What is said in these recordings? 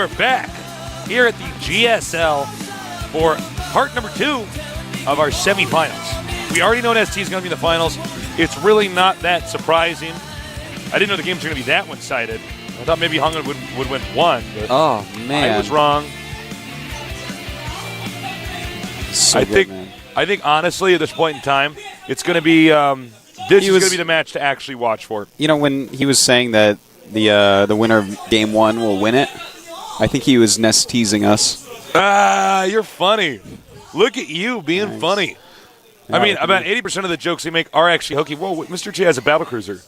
we're back here at the GSL for part number 2 of our semifinals. We already know ST is going to be in the finals. It's really not that surprising. I didn't know the games were going to be that one-sided. I thought maybe Hong would win one. But oh, man. I was wrong. So I think honestly, at this point in time, it's going to be this is going to be the match to actually watch for. You know, when he was saying that the winner of Game 1 will win it, I think he was nest teasing us. You're funny. Look at you being funny. I mean, about 80% of the jokes they make are actually hokey. Whoa, Mr. Che has a battle cruiser.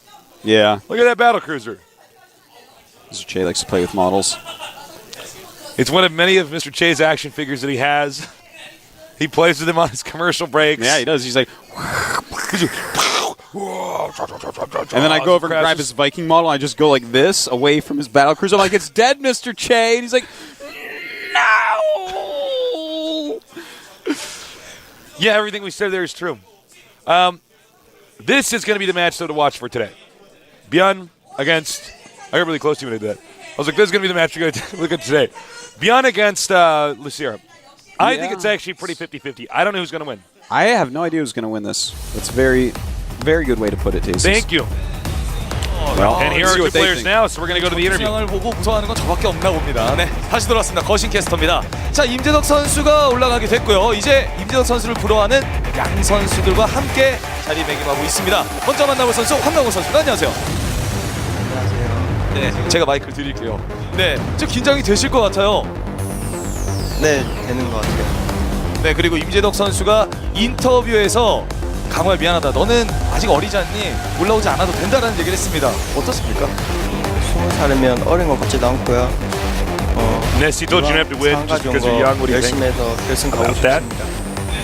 Yeah. Look at that battle cruiser. Mr. Che likes to play with models. It's one of many of Mr. Che's action figures that he has. He plays with them on his commercial breaks. Yeah, he does. He's like... And then I go over and grab his Viking model, and I just go like this, away from his battle cruiser. I'm like, it's dead, Mr. Che. And he's like, no! Yeah, everything we said there is true. This is going to be the match, though, to watch for today. Byun against... I got really close to you when I did that. I was like, this is going to be the match you're going to look at today. Byun against Lucera. I think it's actually pretty 50-50. I don't know who's going to win. I have no idea who's going to win this. That's a very, very good way to put it, Tasis. Thank you. Well, and here are two players now, so we're going to go to the interview. 보고 무서워하는 건 저밖에 없나 봅니다. 네, 다시 돌아왔습니다. 거신 캐스터입니다. 자, 임재덕 선수가 올라가게 됐고요. 이제 임재덕 선수를 부러워하는 양 선수들과 함께 자리매김하고 있습니다. 먼저 만나볼 선수 황강호 선수입니다. 안녕하세요. 안녕하세요. 네, 제가 마이크를 드릴게요. 네, 좀 긴장이 되실 것 같아요. 네, 되는 것 같아요. 네, 그리고 임재덕 선수가 인터뷰에서 강호야 미안하다. 너는 아직 어리지 않니? 올라오지 않아도 된다라는 얘기를 했습니다. 어떻습니까? 20살이면 어린 것 같지도 않고요. Nessie told you have to win just because you're young. What do you 열심히 think? 해서 결승 가고 싶습니다.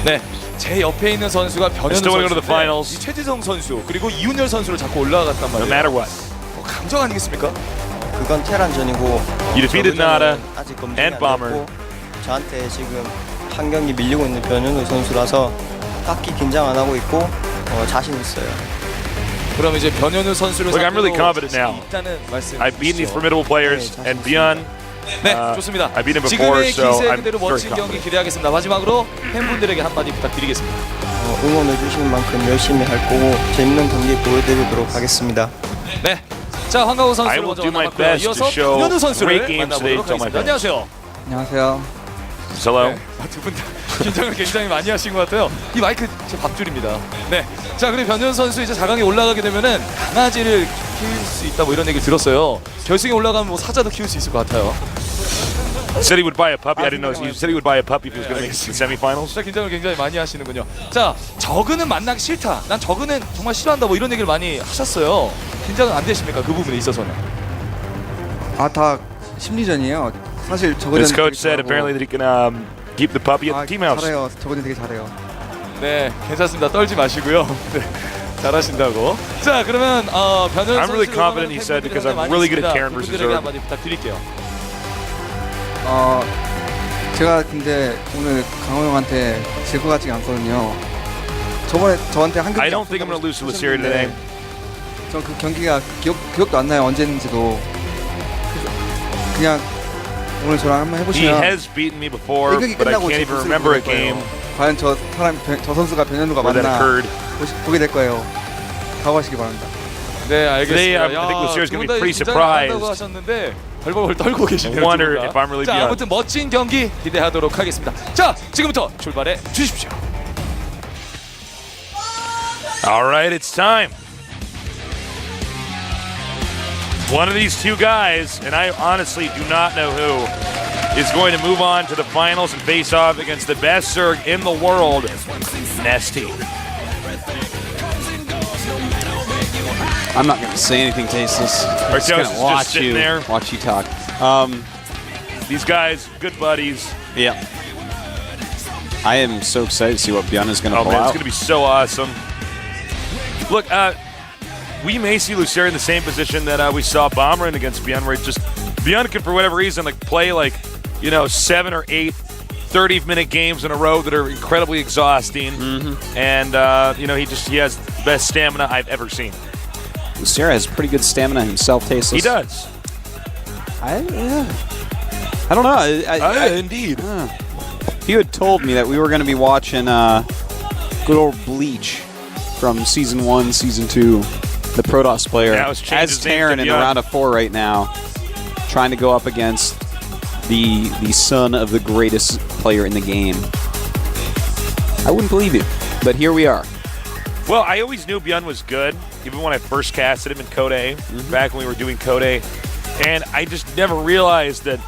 네, 제 옆에 있는 선수가 변현우 still wanna go to the 선수인데 finals. 이 최지성 선수 그리고 이훈열 선수를 잡고 올라갔단 No 말이에요. matter what. 감정 아니겠습니까? 그건 테란전이고 You defeated Nada 아직 검증이 and 안 Bomber. 됐고 저한테 지금 한 경기 밀리고 있는 변현우 선수라서 딱히 긴장 안 하고 있고 자신 있어요. 그럼 이제 변현우 선수를 Look, I'm really confident 자신이 now. 있다는 말씀. I've beaten these formidable players, 네, and Byun, 네, 좋습니다. I've beaten him before, 지금의 so 기세 I'm 그대로 very 멋진 경기 confident. 기대하겠습니다. 마지막으로 팬분들에게 한마디 부탁드리겠습니다. 응원해 주시는 만큼 열심히 할 거고 재밌는 경기 보여드리도록 하겠습니다. 네, 자 황강호 I 선수를 will 먼저 do my 만나봤고요. best to 이어서 show 변현우 선수를 great games today 만나보도록 to my 하겠습니다. fans. 안녕하세요. 안녕하세요. Hello. 두 분 다 긴장을 굉장히 많이 하신 것 같아요. 이 마이크 제 밥줄입니다. 네. 자, 그리고 변현 선수 이제 4강에 올라가게 되면은 강아지를 키울 수 있다 뭐 이런 얘기를 들었어요. 결승에 올라가면 뭐 사자도 키울 수 있을 것 같아요. Said he would buy a puppy. I didn't know. He said he would buy a puppy if he was going to make it to the semifinals. 진짜 긴장을 굉장히 많이 하시는군요. 자, 저그는 만나기 싫다. 난 저그는 정말 싫어한다. 뭐 이런 얘기를 많이 하셨어요. 긴장은 안 되십니까? 그 부분에 있어서는. 다 심리전이에요. 사실 저거는 His coach said apparently that he can keep the puppy at the team house. 잘해요. 저거는 되게 잘해요. 네, 괜찮습니다. 떨지 마시고요. 네, 잘하신다고. 자, 그러면 변현 I'm really 선수 confident, he said, because I'm really good at Karen versus 그분들에게 Zerg. 한마디 부탁드릴게요. 제가 근데 오늘 강호 형한테 질 것 같지가 않거든요. 저번에 저한테 한 경기 I don't think I'm going to lose to Lucera today. 전 그 경기가 기억도 안 나요. 언제 했는지도. 그냥 오늘 저랑 한번 He 해보시면 has beaten me before, 이 경기 but I 끝나고 can't 제 even 모습을 remember a 볼 거예요. game 과연 저 선수가 변현우가 where that 맞나 occurred. 보게 될 거예요. 각오하시기 바랍니다. 네, 알겠습니다. Today, I think Lucera's going to be pretty surprised. 하셨는데 벌벌 떨고 계시네요. I wonder 두 분 다. if I'm really 자, Byun. 아무튼 멋진 경기 기대하도록 하겠습니다. 자, 지금부터 출발해 주십시오. All right, it's time. One of these two guys, and I honestly do not know who, is going to move on to the finals and face off against the best Zerg in the world, Nesty. I'm not going to say anything, Tasis. I'm just Arteos going is to just watch sitting you, there. watch you talk. These guys, good buddies. Yeah. I am so excited to see what Byun is going to Oh pull man, it's out. going to be so awesome. Look, we may see Lucera in the same position that we saw Bomber in against Byun, where Byun can, for whatever reason, play 7 or 8 30-minute games in a row that are incredibly exhausting, and he has the best stamina I've ever seen. Lucera has pretty good stamina himself, Tasis. He does. I I don't know. Indeed. If you had told me that we were going to be watching good old Bleach from Season 1, Season 2, the Protoss player, as Terran in the round of 4 right now, trying to go up against the son of the greatest player in the game, I wouldn't believe it. But here we are. Well, I always knew Byun was good, even when I first casted him in Code A, back when we were doing Code A. And I just never realized that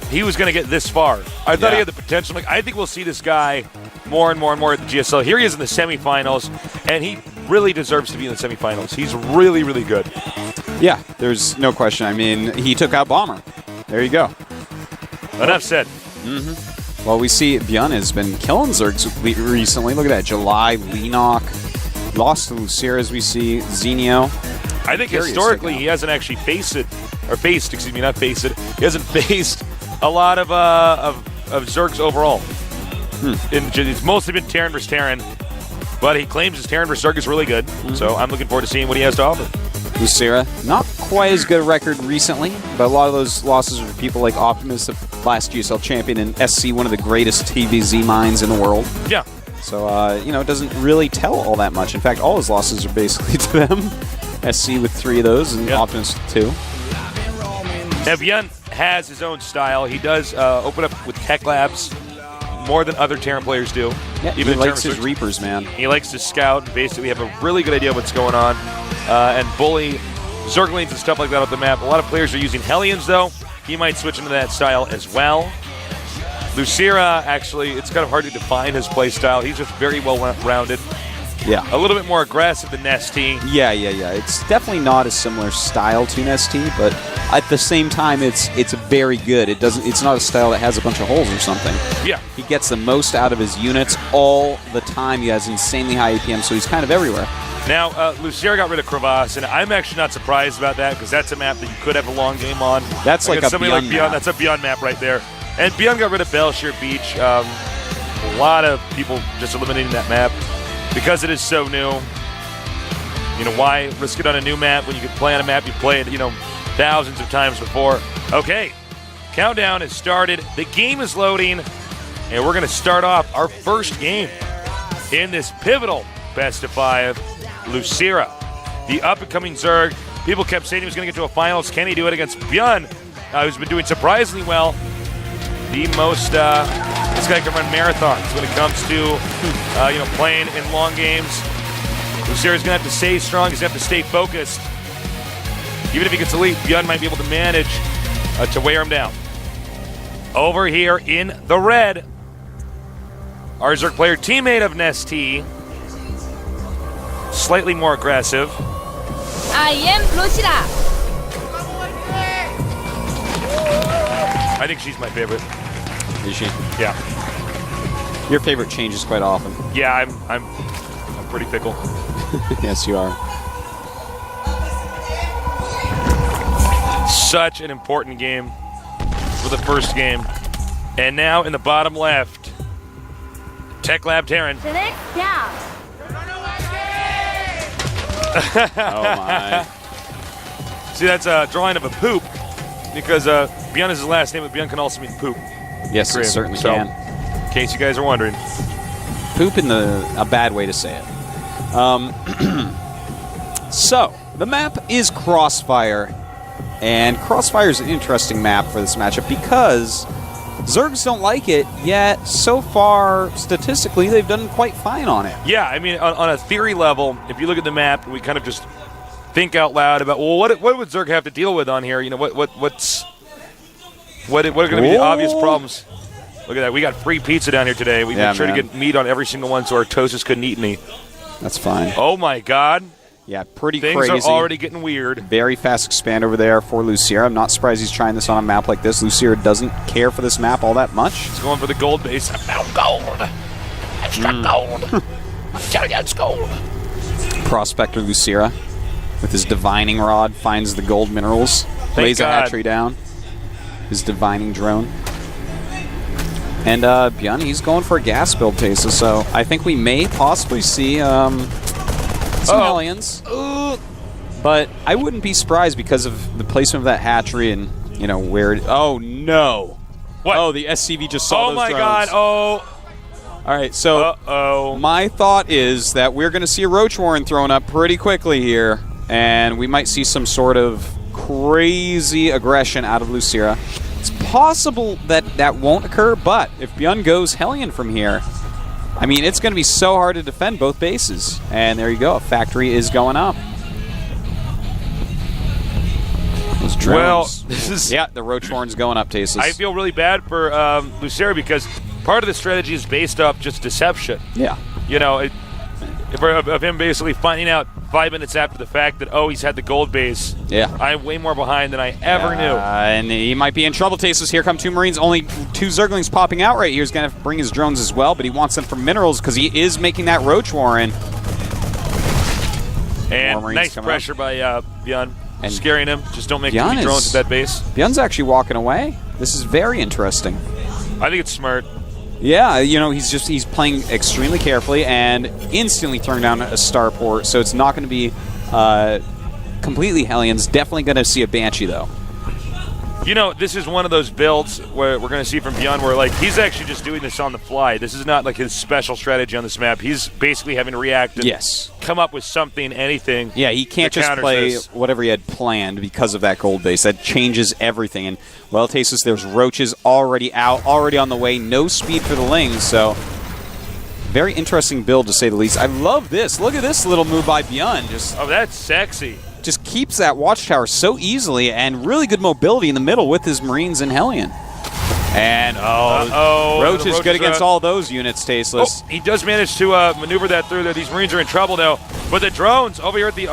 he was going to get this far. I thought he had the potential. Like, I think we'll see this guy more and more and more at the GSL. Here he is in the semifinals, and he really deserves to be in the semifinals. He's really, really good. Yeah, there's no question. I mean, he took out Bomber. There you go. Enough said. Well, we see Byun has been killing Zergs recently. Look at that. July, Leenock, lost to Lucera, as we see. Xenio. I think historically he hasn't actually he hasn't faced a lot of Zergs overall. It's mostly been Terran versus Terran, but he claims his Terran versus Zerg is really good, so I'm looking forward to seeing what he has to offer. Lucera, not quite as good a record recently, but a lot of those losses are for people like Optimus, the last GSL champion, and SC, one of the greatest TVZ minds in the world. Yeah. So, it doesn't really tell all that much. In fact, all his losses are basically to them. SC with 3 of those, and Optimus with 2. Now, Byun has his own style. He does open up with tech labs more than other Terran players do. Yeah, he likes his Reapers, man. He likes to scout and basically have a really good idea of what's going on and bully Zerglings and stuff like that off the map. A lot of players are using Hellions, though. He might switch into that style as well. Lucera, actually, it's kind of hard to define his play style. He's just very well-rounded. Yeah. A little bit more aggressive than Nesty. Yeah. It's definitely not a similar style to Nesty, but at the same time, it's very good. It's not a style that has a bunch of holes or something. Yeah. He gets the most out of his units all the time. He has insanely high APM, so he's kind of everywhere. Now, Lucera got rid of Crevasse, and I'm actually not surprised about that because that's a map that you could have a long game on. That's like a Byun map. That's a Byun map right there. And Byun got rid of Belshire Beach. A lot of people just eliminating that map because it is so new. You know, why risk it on a new map when you could play on a map you played, thousands of times before? Okay, countdown has started. The game is loading, and we're going to start off our first game in this pivotal best of 5. Lucera, the up-and-coming Zerg. People kept saying he was going to get to a finals. Can he do it against Byun, who's been doing surprisingly well? The most, this guy can run marathons when it comes to, playing in long games. Lucera's going to have to stay strong. He's going to have to stay focused. Even if he gets elite, Byun might be able to manage to wear him down. Over here in the red, our Zerg player, teammate of Nesty, slightly more aggressive. I am Lucera. I think she's my favorite. Is she? Yeah. Your favorite changes quite often. Yeah, I'm pretty fickle. Yes, you are. Such an important game for the first game. And now in the bottom left, Tech Lab Terran. Yeah. Oh my. See, that's a drawing of a poop because Byun is his last name, but Byun can also mean poop. Yes, it certainly So, can. in case you guys are wondering. Poop in a bad way to say it. So, the map is Crossfire. And Crossfire is an interesting map for this matchup because Zergs don't like it, yet so far, statistically, they've done quite fine on it. Yeah, I mean, on a theory level, if you look at the map, we kind of just think out loud about, well, what would Zerg have to deal with on here? What are going to be the obvious problems? Look at that. We got free pizza down here today. We made sure to get meat on every single one so our toasters couldn't eat any. That's fine. Oh, my God. Yeah, pretty Things crazy. Things are already getting weird. Very fast expand over there for Lucera. I'm not surprised he's trying this on a map like this. Lucera doesn't care for this map all that much. He's going for the gold base. I found gold. Extra gold. I'm telling you, it's gold. Prospector Lucera with his divining rod finds the gold minerals. Lays a hatchery down. His divining drone. And Byun, he's going for a gas build, Tesa, so I think we may possibly see some Hellions. But I wouldn't be surprised because of the placement of that hatchery and, where it... Oh, no. What? Oh, the SCV just saw Oh those my drones. God! Oh. All right, so my thought is that we're going to see a Roach Warren thrown up pretty quickly here, and we might see some sort of crazy aggression out of Lucira. It's possible that that won't occur, but if Byun goes Hellion from here, I mean, it's going to be so hard to defend both bases. And there you go, a factory is going up. Those drones. Well, this is... Yeah, the Roach Warren's going up, Tasteless. I feel really bad for Lucira because part of the strategy is based off just deception. Yeah. You know, of him basically finding out 5 minutes after the fact that, oh, he's had the gold base. Yeah. I'm way more behind than I ever knew. And he might be in trouble, Tasteless. Here come 2 Marines. Only 2 Zerglings popping out right here. He's going to bring his drones as well, but he wants them for minerals because he is making that Roach Warren. And nice pressure by Byun. And scaring him. Just don't make too many drones at that base. Byun's actually walking away. This is very interesting. I think it's smart. Yeah, you know, he's playing extremely carefully and instantly throwing down a starport, so it's not going to be completely Hellions. Definitely going to see a Banshee, though. You know, this is one of those builds where we're going to see from Byun where, like, he's actually just doing this on the fly. This is not, like, his special strategy on this map. He's basically having to react and come up with something, anything. Yeah, he can't just play whatever he had planned because of that gold base. That changes everything. And, well, Tasteless, there's Roaches already out, already on the way. No speed for the Lings, so very interesting build, to say the least. I love this. Look at this little move by Byun. Oh, that's sexy. Just keeps that watchtower so easily, and really good mobility in the middle with his Marines and Hellion. And, Roach is good against all those units, Tasteless. Oh, he does manage to maneuver that through there. These Marines are in trouble now. But the drones over here at the...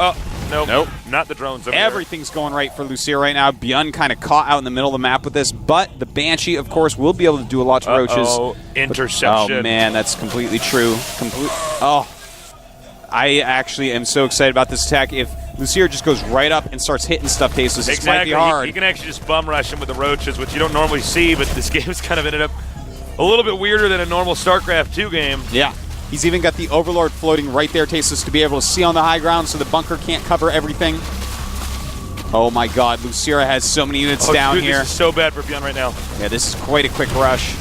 Nope, not the drones over Everything's going right for Lucira right now. Byun kind of caught out in the middle of the map with this, but the Banshee, of course, will be able to do a lot to Roaches. Interception. Oh, man, that's completely true. I actually am so excited about this attack. If Lucira just goes right up and starts hitting stuff, Tasteless, this might be hard. He can actually just bum rush him with the Roaches, which you don't normally see, but this game's kind of ended up a little bit weirder than a normal Starcraft 2 game. Yeah. He's even got the Overlord floating right there, Tasteless, to be able to see on the high ground so the bunker can't cover everything. Oh my God, Lucira has so many units down here. This is so bad for Byun right now. Yeah, this is quite a quick rush.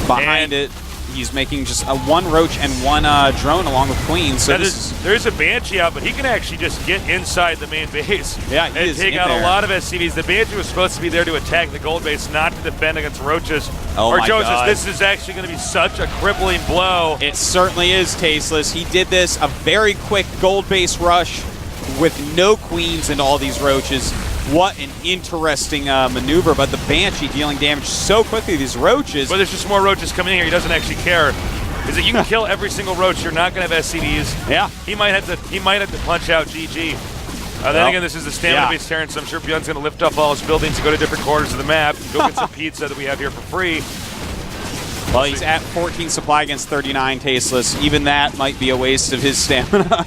Behind it, he's making just a 1 Roach and 1 drone along with Queen. So there's a Banshee out, but he can actually just get inside the main base. Yeah, and take out a lot of SCVs. The Banshee was supposed to be there to attack the gold base, not to defend against Roaches. Oh my God. This is actually going to be such a crippling blow. It certainly is, Tasteless. He did this, a very quick gold base rush with no Queens and all these Roaches. What an interesting maneuver, but the Banshee dealing damage so quickly to these Roaches. But there's just more Roaches coming in here. He doesn't actually care. Is that you can kill every single Roach. You're not going to have SCVs. Yeah. He might have to punch out GG. Then again, this is the stamina-based Terran, so I'm sure Byun's going to lift up all his buildings and go to different corners of the map and go get some pizza that we have here for free. Well, he's at 14 supply against 39, Tasteless. Even that might be a waste of his stamina.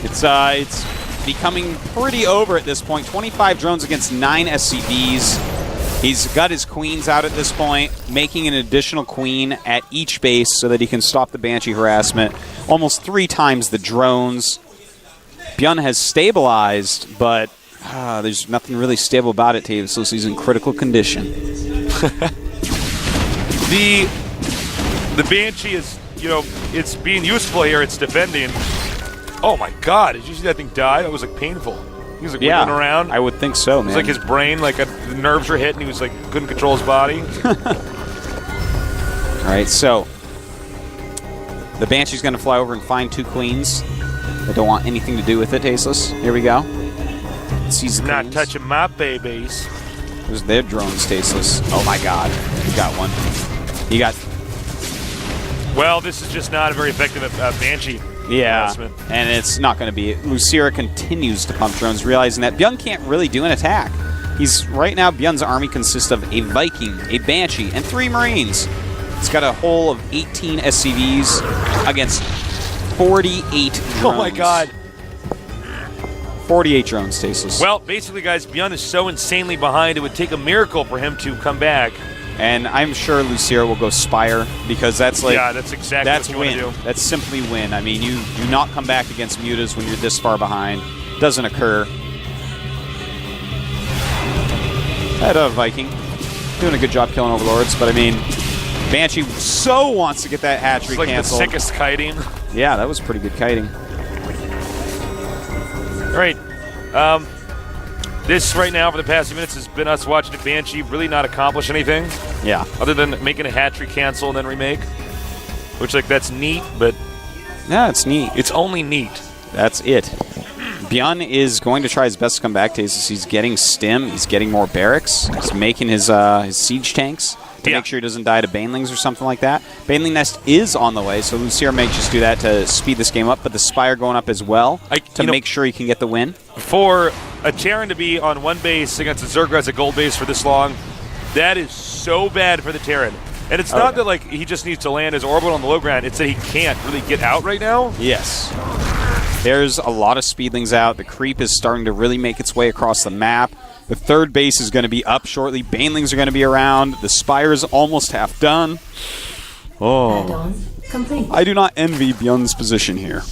It's becoming pretty over at this point. 25 drones against 9 SCVs. He's got his Queens out at this point, making an additional Queen at each base so that he can stop the Banshee harassment. Almost 3 times the drones. Byun has stabilized, but there's nothing really stable about it, Tasteless. He's in critical condition. The Banshee is, it's being useful here. It's defending. Oh my God! Did you see that thing die? That was like painful. He was like wiggling around. I would think so, man. It was like his brain, the nerves were hit, and he was like couldn't control his body. All right, so the Banshee's going to fly over and find 2 Queens. I don't want anything to do with it, Tasteless. Here we go. Sees the Not Queens. touching my babies. There's their drones, Tasteless. Oh my God, he got one. He got. Well, this is just not a very effective Banshee. Yeah, and it's not going to be. Lucira continues to pump drones, realizing that Byun can't really do an attack. Right now, Byun's army consists of a Viking, a Banshee, and 3 Marines. It's got a whole of 18 SCVs against 48 drones. Oh my God. 48 drones, Tasteless. Well, basically, guys, Byun is so insanely behind, it would take a miracle for him to come back. And I'm sure Lucira will go Spire, because that's like... Yeah, that's exactly what you want to do. That's simply win. I mean, you do not come back against Mutas when you're this far behind. Doesn't occur. Head of Viking. doing a good job killing Overlords, but I mean, Banshee so wants to get that hatchery It's like canceled. the sickest kiting. Yeah, that was pretty good kiting. All right. This right now for the past few minutes has been us watching the Banshee really not accomplish anything. Yeah. Other than making a hatchery cancel and then remake. Which, like, that's neat, but... Yeah, it's neat. It's only neat. That's it. Byun is going to try his best to come back to Aces. He's getting stim. He's getting more barracks. He's making his siege tanks to make sure he doesn't die to Banelings or something like that. Baneling Nest is on the way, so Lucier may just do that to speed this game up, but the Spire going up as well to make sure he can get the win. For a Terran to be on one base against a Zerg who has a gold base for this long, that is so bad for the Terran. And it's not that like he just needs to land his orbital on the low ground, it's that he can't really get out right now. Yes. There's a lot of speedlings out. The creep is starting to really make its way across the map. The third base is going to be up shortly. Banelings are going to be around. The Spire is almost half done. Oh. I do not envy Byun's position here.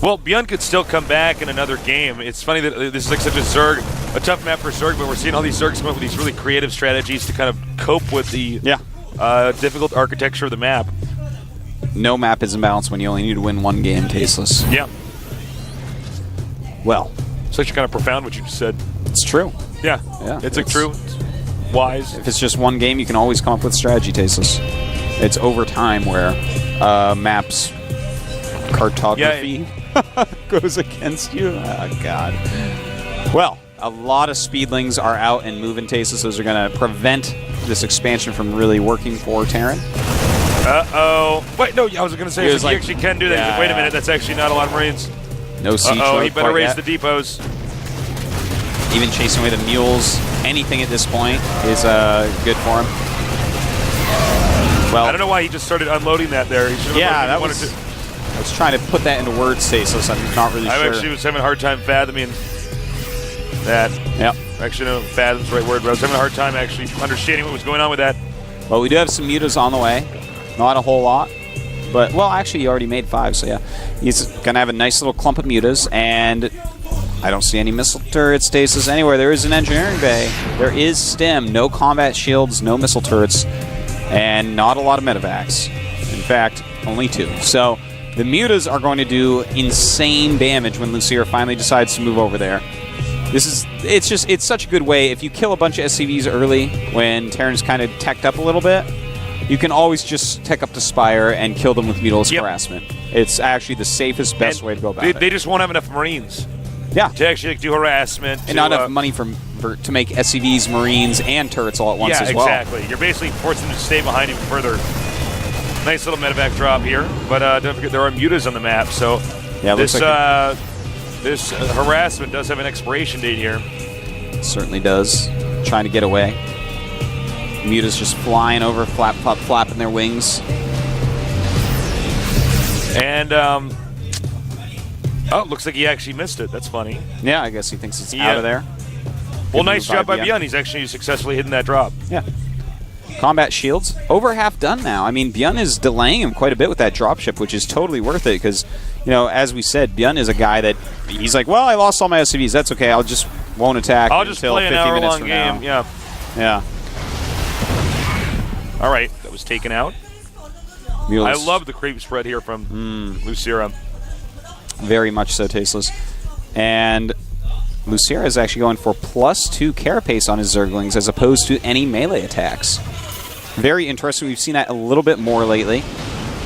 Well, Byun could still come back in another game. It's funny that this is like such a tough map for Zerg, but we're seeing all these Zergs come up with these really creative strategies to kind of cope with the difficult architecture of the map. No map is imbalanced when you only need to win one game, Tasteless. Yeah. Well. It's actually kind of profound what you just said. It's true. Yeah. It's like true. It's wise. If it's just one game, you can always come up with strategy, Tasteless. It's over time where maps cartography goes against you. Oh, God. Well, a lot of speedlings are out and moving, Tasteless. Those are going to prevent this expansion from really working for Terran. Uh-oh. Wait, no, I was going to say, like, you actually can do that. yeah. Wait a minute, that's actually not a lot of Marines. No siege. Uh-oh, he better raise the depots. Even chasing away the mules, anything at this point is good for him. Well, I don't know why he just started unloading that there. He should have that was... I was trying to put that into words, Tasteless. I'm not really sure. I actually was having a hard time fathoming that. Yep. Actually, no, fathom's the right word, but I was having a hard time actually understanding what was going on with that. Well, we do have some mutas on the way. Not a whole lot. But, well, actually, he already made 5, so yeah. He's going to have a nice little clump of mutas, and I don't see any missile turrets, Tasteless, anywhere. There is an engineering bay. There is stim. No combat shields, no missile turrets, and not a lot of medevacs. In fact, only 2. So the mutas are going to do insane damage when Lucier finally decides to move over there. It's such a good way. If you kill a bunch of SCVs early when Terran's kind of teched up a little bit, you can always just tech up the Spire and kill them with mutilous harassment. It's actually the safest, best way to go about it. They just won't have enough Marines. Yeah. To actually do harassment. And not enough money to make SCVs, Marines, and turrets all at once as well. Yeah, exactly. You're basically forcing them to stay behind even further. Nice little medevac drop here, but don't forget there are mutas on the map, so yeah, this this harassment does have an expiration date here. Certainly does. Trying to get away. Mutas just flying over, flapping their wings. And oh, looks like he actually missed it. That's funny. Yeah, I guess he thinks it's out of there. Well, nice job by Byun. He's actually successfully hidden that drop. Yeah. Combat shields, over half done now. I mean, Byun is delaying him quite a bit with that dropship, which is totally worth it because, you know, as we said, Byun is a guy that he's like, well, I lost all my SCVs. That's okay. I'll just won't attack I'll just play an hour-long game. Yeah. All right, that was taken out. Mules. I love the creep spread here from Lucera. Very much so, Tasteless. And Lucera is actually going for +2 carapace on his Zerglings as opposed to any melee attacks. Very interesting. We've seen that a little bit more lately.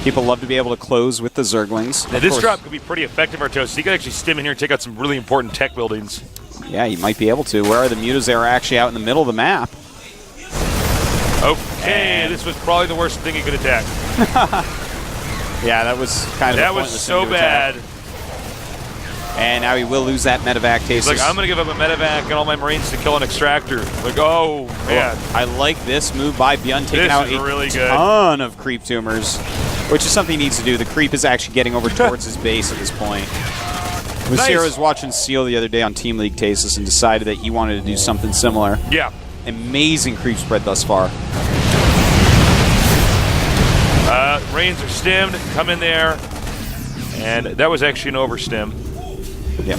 People love to be able to close with the Zerglings. Now, this drop could be pretty effective, Artos. He could actually stim in here and take out some really important tech buildings. Yeah, you might be able to. Where are the mutas? They are actually out in the middle of the map. Okay, this was probably the worst thing he could attack. Yeah, that was kind of that was so bad. And now he will lose that medevac. He's like, I'm going to give up a medevac and all my Marines to kill an extractor. Like, oh, man. I like this move by Byun, taking out a ton of creep tumors, which is something he needs to do. The creep is actually getting over towards his base at this point. Lucera was watching Seal the other day on Team League Tasteless and decided that he wanted to do something similar. Yeah. Amazing creep spread thus far. Marines are stimmed. Come in there. And that was actually an overstim. Yeah.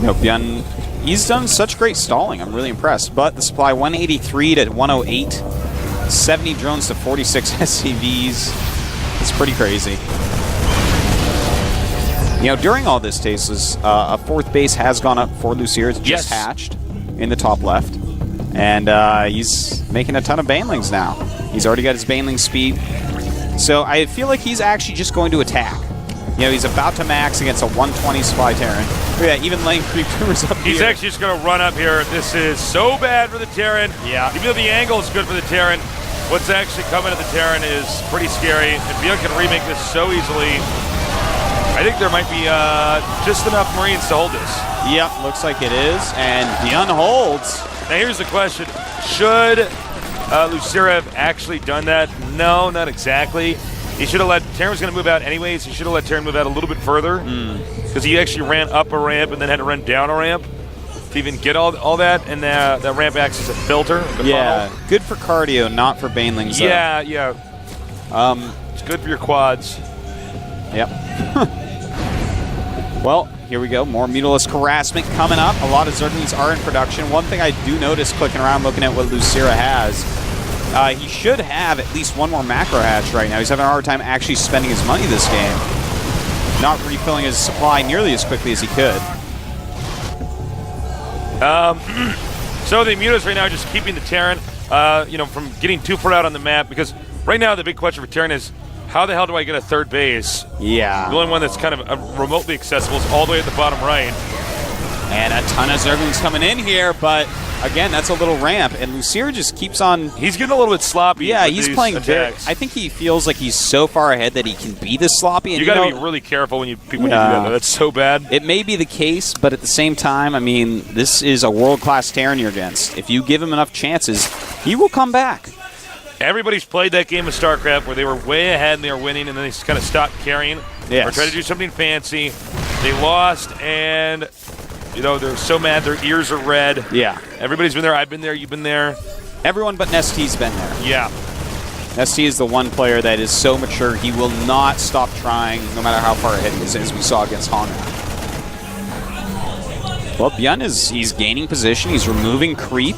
No, Byun He's done such great stalling. I'm really impressed. But the supply 183 to 108, 70 drones to 46 SCVs. It's pretty crazy. You know, during all this, Tasteless, a 4th base has gone up for Lucier. It's just hatched in the top left. And he's making a ton of banelings now. He's already got his baneling speed. So I feel like he's actually just going to attack. You know, he's about to max against a 120 Supply Terran. Look at that, even laying creep tumors up here. He's actually just going to run up here. This is so bad for the Terran. Yeah. Even though the angle is good for the Terran, what's actually coming at the Terran is pretty scary. And Byun can remake this so easily. I think there might be just enough Marines to hold this. Yep, looks like it is. And Byun holds. Now here's the question. Should Lucier have actually done that? No, not exactly. He should have let Terran was going to move out anyways. He should have let Terran move out a little bit further because he actually ran up a ramp and then had to run down a ramp to even get all that. And that ramp acts as a filter. Yeah, good for cardio, not for banelings. Yeah. It's good for your quads. Yep. Well, here we go. More Mutalisk harassment coming up. A lot of Zerglings are in production. One thing I do notice clicking around looking at what Lucier has, he should have at least one more macro hatch right now. He's having a hard time actually spending his money this game. Not refilling his supply nearly as quickly as he could. So the Mutas right now are just keeping the Terran, from getting too far out on the map, because right now the big question for Terran is, how the hell do I get a 3rd base? Yeah. The only one that's kind of remotely accessible is all the way at the bottom right. And a ton of Zerglings coming in here, but again, that's a little ramp, and Lucier just keeps on... He's getting a little bit sloppy. Yeah, he's playing attacks. I think he feels like he's so far ahead that he can be this sloppy. And you got to be really careful when you do that. That's so bad. It may be the case, but at the same time, I mean, this is a world-class Terran you're against. If you give him enough chances, he will come back. Everybody's played that game of Starcraft where they were way ahead and they were winning, and then they just kind of stopped carrying or tried to do something fancy. They lost, and they're so mad their ears are red. Yeah. Everybody's been there. I've been there. You've been there. Everyone but Nest's been there. Yeah. Nest is the one player that is so mature, he will not stop trying no matter how far ahead he is, as we saw against Honda. Well, Byun he's gaining position. He's removing creep.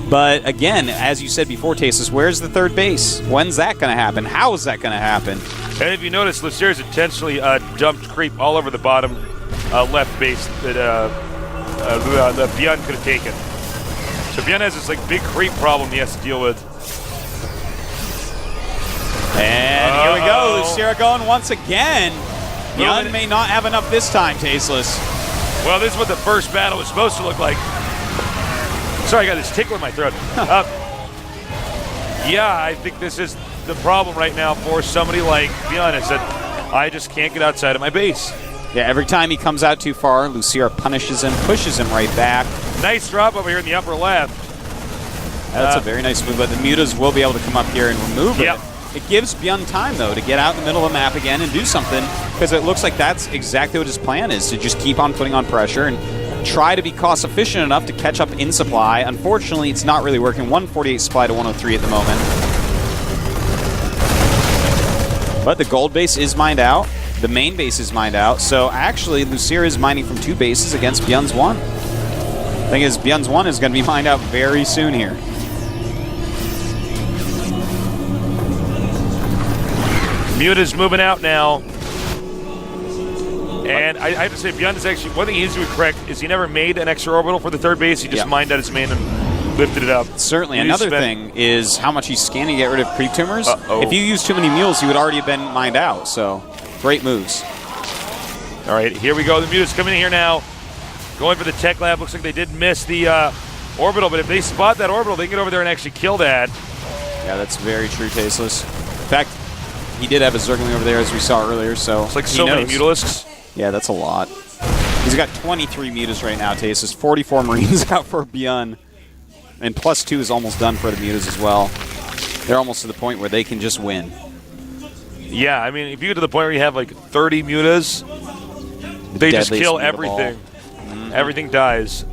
But again, as you said before, Tasteless, where's the 3rd base? When's that going to happen? How is that going to happen? And if you notice, Lucier's intentionally dumped creep all over the bottom left base that Byun could have taken. So Byun has this big creep problem he has to deal with. And here we go. Lucier going once again. Byun may not have enough this time, Tasteless. Well, this is what the first battle was supposed to look like. Sorry, I got this tickle in my throat. Yeah, I think this is the problem right now for somebody like Byun, is that I just can't get outside of my base. Yeah, every time he comes out too far, Lucier punishes him, pushes him right back. Nice drop over here in the upper left. That's a very nice move, but the Mutas will be able to come up here and remove it. It gives Byun time, though, to get out in the middle of the map again and do something, because it looks like that's exactly what his plan is, to just keep on putting on pressure and try to be cost efficient enough to catch up in supply. Unfortunately, it's not really working. 148 supply to 103 at the moment. But the gold base is mined out. The main base is mined out. So actually, Lucier is mining from 2 bases against Byun's 1. The thing is, Byun's 1 is going to be mined out very soon here. Muta's moving out now. And I have to say, Byun is actually, one thing he's doing correct is he never made an extra orbital for the 3rd base. He just mined out his main and lifted it up. Certainly. Another thing is how much he's scanning to get rid of creep tumors. If you use too many mules, he would already have been mined out. So, great moves. All right, here we go. The Muta's coming in here now. Going for the tech lab. Looks like they did miss the orbital, but if they spot that orbital, they can get over there and actually kill that. Yeah, that's very true, Tasteless. In fact, he did have a Zergling over there, as we saw earlier, so it's like so many Mutalisks. Yeah, that's a lot. He's got 23 Mutas right now, Tasteless. 44 Marines out for Byun. And +2 is almost done for the Mutas as well. They're almost to the point where they can just win. Yeah, I mean, if you get to the point where you have 30 Mutas, they just kill everything. Everything dies.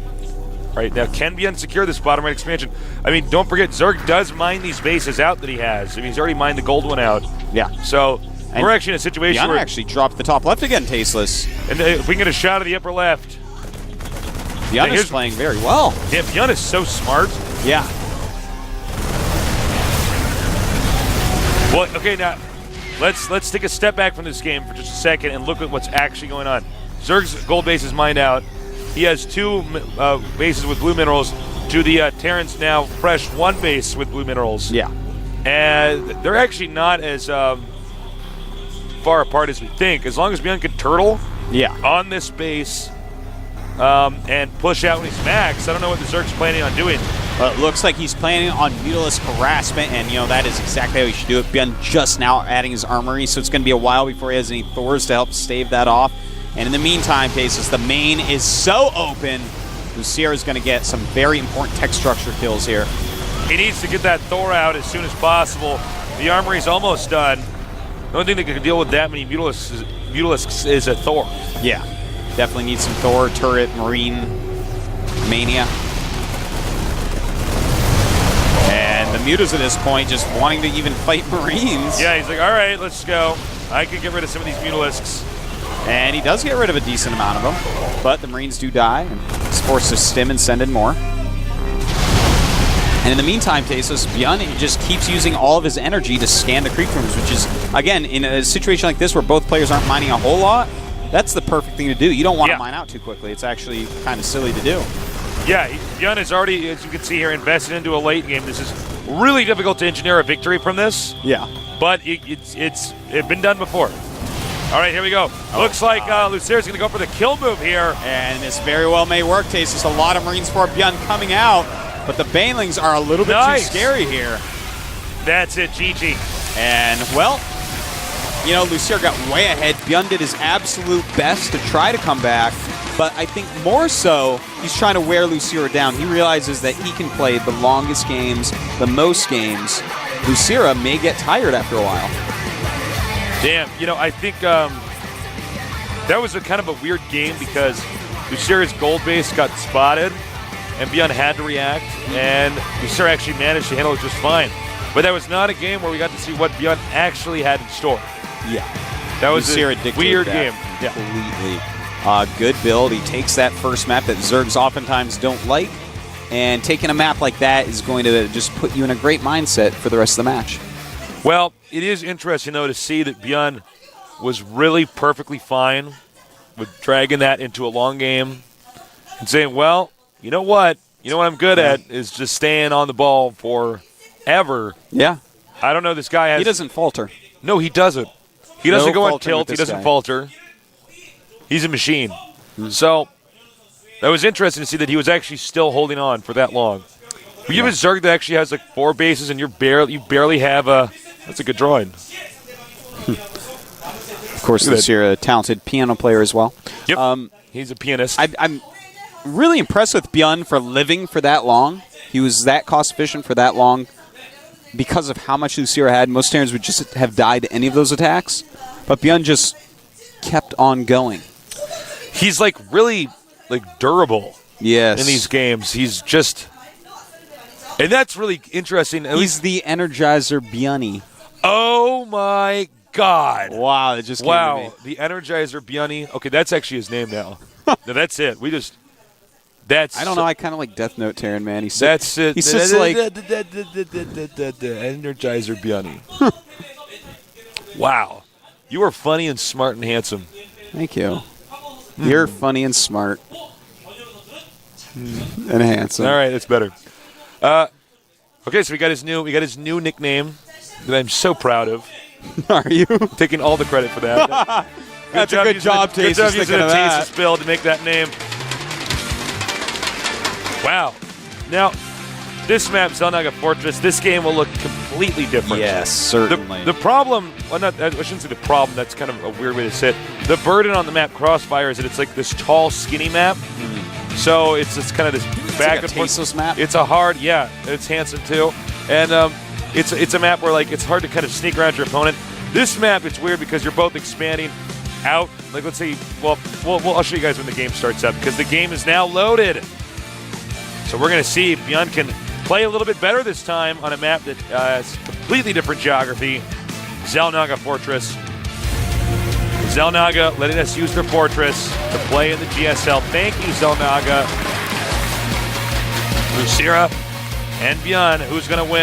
Right, now can Byun secure this bottom right expansion? I mean, don't forget, Zerg does mine these bases out that he has. I mean, he's already mined the gold one out. Yeah. So we're actually in a situation Byun where... actually dropped the top left again, Tasteless. And if we can get a shot of the upper left. Byun is playing very well. Yeah, Byun is so smart. Yeah. Well, okay, now let's take a step back from this game for just a second and look at what's actually going on. Zerg's gold base is mined out. He has 2 bases with blue minerals to the Terran's now fresh 1 base with blue minerals. Yeah. And they're actually not as far apart as we think. As long as Byun can turtle on this base and push out when he's max, I don't know what the Zerg's planning on doing. Well, it looks like he's planning on Mutalisk harassment, and that is exactly how he should do it. Byun just now adding his armory, so it's going to be a while before he has any Thors to help stave that off. And in the meantime, Paces, the main is so open. Lucier is going to get some very important tech structure kills here. He needs to get that Thor out as soon as possible. The armory's almost done. The only thing that can deal with that many Mutalisks is a Thor. Yeah, definitely needs some Thor, turret, marine, mania. And the Mutas at this point just wanting to even fight Marines. Yeah, he's like, all right, let's go. I can get rid of some of these Mutalisks. And he does get rid of a decent amount of them, but the Marines do die, and he's forced to stim and send in more. And in the meantime, Tesos, Byun just keeps using all of his energy to scan the creep rooms, which is, again, in a situation like this where both players aren't mining a whole lot, that's the perfect thing to do. You don't want to mine out too quickly. It's actually kind of silly to do. Yeah, Byun is already, as you can see here, invested into a late game. This is really difficult to engineer a victory from this. Yeah. But it's been done before. All right, here we go. Looks like Lucier's going to go for the kill move here. And this very well may work, Tesos. A lot of Marines for Byun coming out, but the Banelings are a little bit too scary here. That's it, GG. And, well, Lucier got way ahead. Byun did his absolute best to try to come back, but I think more so, he's trying to wear Lucier down. He realizes that he can play the longest games, the most games. Lucier may get tired after a while. Damn, I think that was a kind of a weird game because Lucier's gold base got spotted and Byun had to react, and Lucier actually managed to handle it just fine. But that was not a game where we got to see what Byun actually had in store. Yeah. That was Lucier a weird game. Completely. Good build. He takes that first map that Zergs oftentimes don't like, and taking a map like that is going to just put you in a great mindset for the rest of the match. Well, it is interesting, though, to see that Byun was really perfectly fine with dragging that into a long game and saying, well, you know what I'm good at is just staying on the ball forever. Yeah. I don't know, this guy has... He doesn't falter. No, he doesn't. He doesn't go on tilt. He doesn't guy. falter. He's a machine. So that was interesting to see that he was actually still holding on for that long. We have a Zerg that actually has like 4 bases, and you barely have a... That's a good drawing. Of course, Lucier, a talented piano player as well. Yep. He's a pianist. I'm really impressed with Byun for living for that long. He was that cost efficient for that long because of how much Lucier had. Most Terrans would just have died to any of those attacks, but Byun just kept on going. He's like really durable. Yes. In these games, he's just, and that's really interesting. He's the Energizer Byunny. Oh my God! Wow, it just came to me. The Energizer Byunny. Okay, that's actually his name now. No, that's it. That's. I don't know. I kind of like Death Note Terran, man. That's it. He's just like Energizer Byunny. Wow, you are funny and smart and handsome. Thank you. You're funny and smart and handsome. All right, that's better. Okay, so we got his new nickname that I'm so proud of. Are you taking all the credit for that? That's a good job, Taste. Good job using a Taste build to make that name. Wow. Now, this map, Xel'Naga Fortress, this game will look completely different. Yes, certainly. The problem, well, I shouldn't say the problem, that's kind of a weird way to say it. The burden on the map Crossfire is that it's like this tall, skinny map. So it's kind of this back and forth map. It's a hard, it's handsome too. And it's a map where it's hard to kind of sneak around your opponent. This map, it's weird because you're both expanding out. Like, let's say, I'll show you guys when the game starts up because the game is now loaded. So we're going to see if Byun can play a little bit better this time on a map that has completely different geography. Xel'Naga Fortress. Xel'Naga letting us use their fortress to play in the GSL. Thank you, Xel'Naga. Lucira and Byun, who's going to win?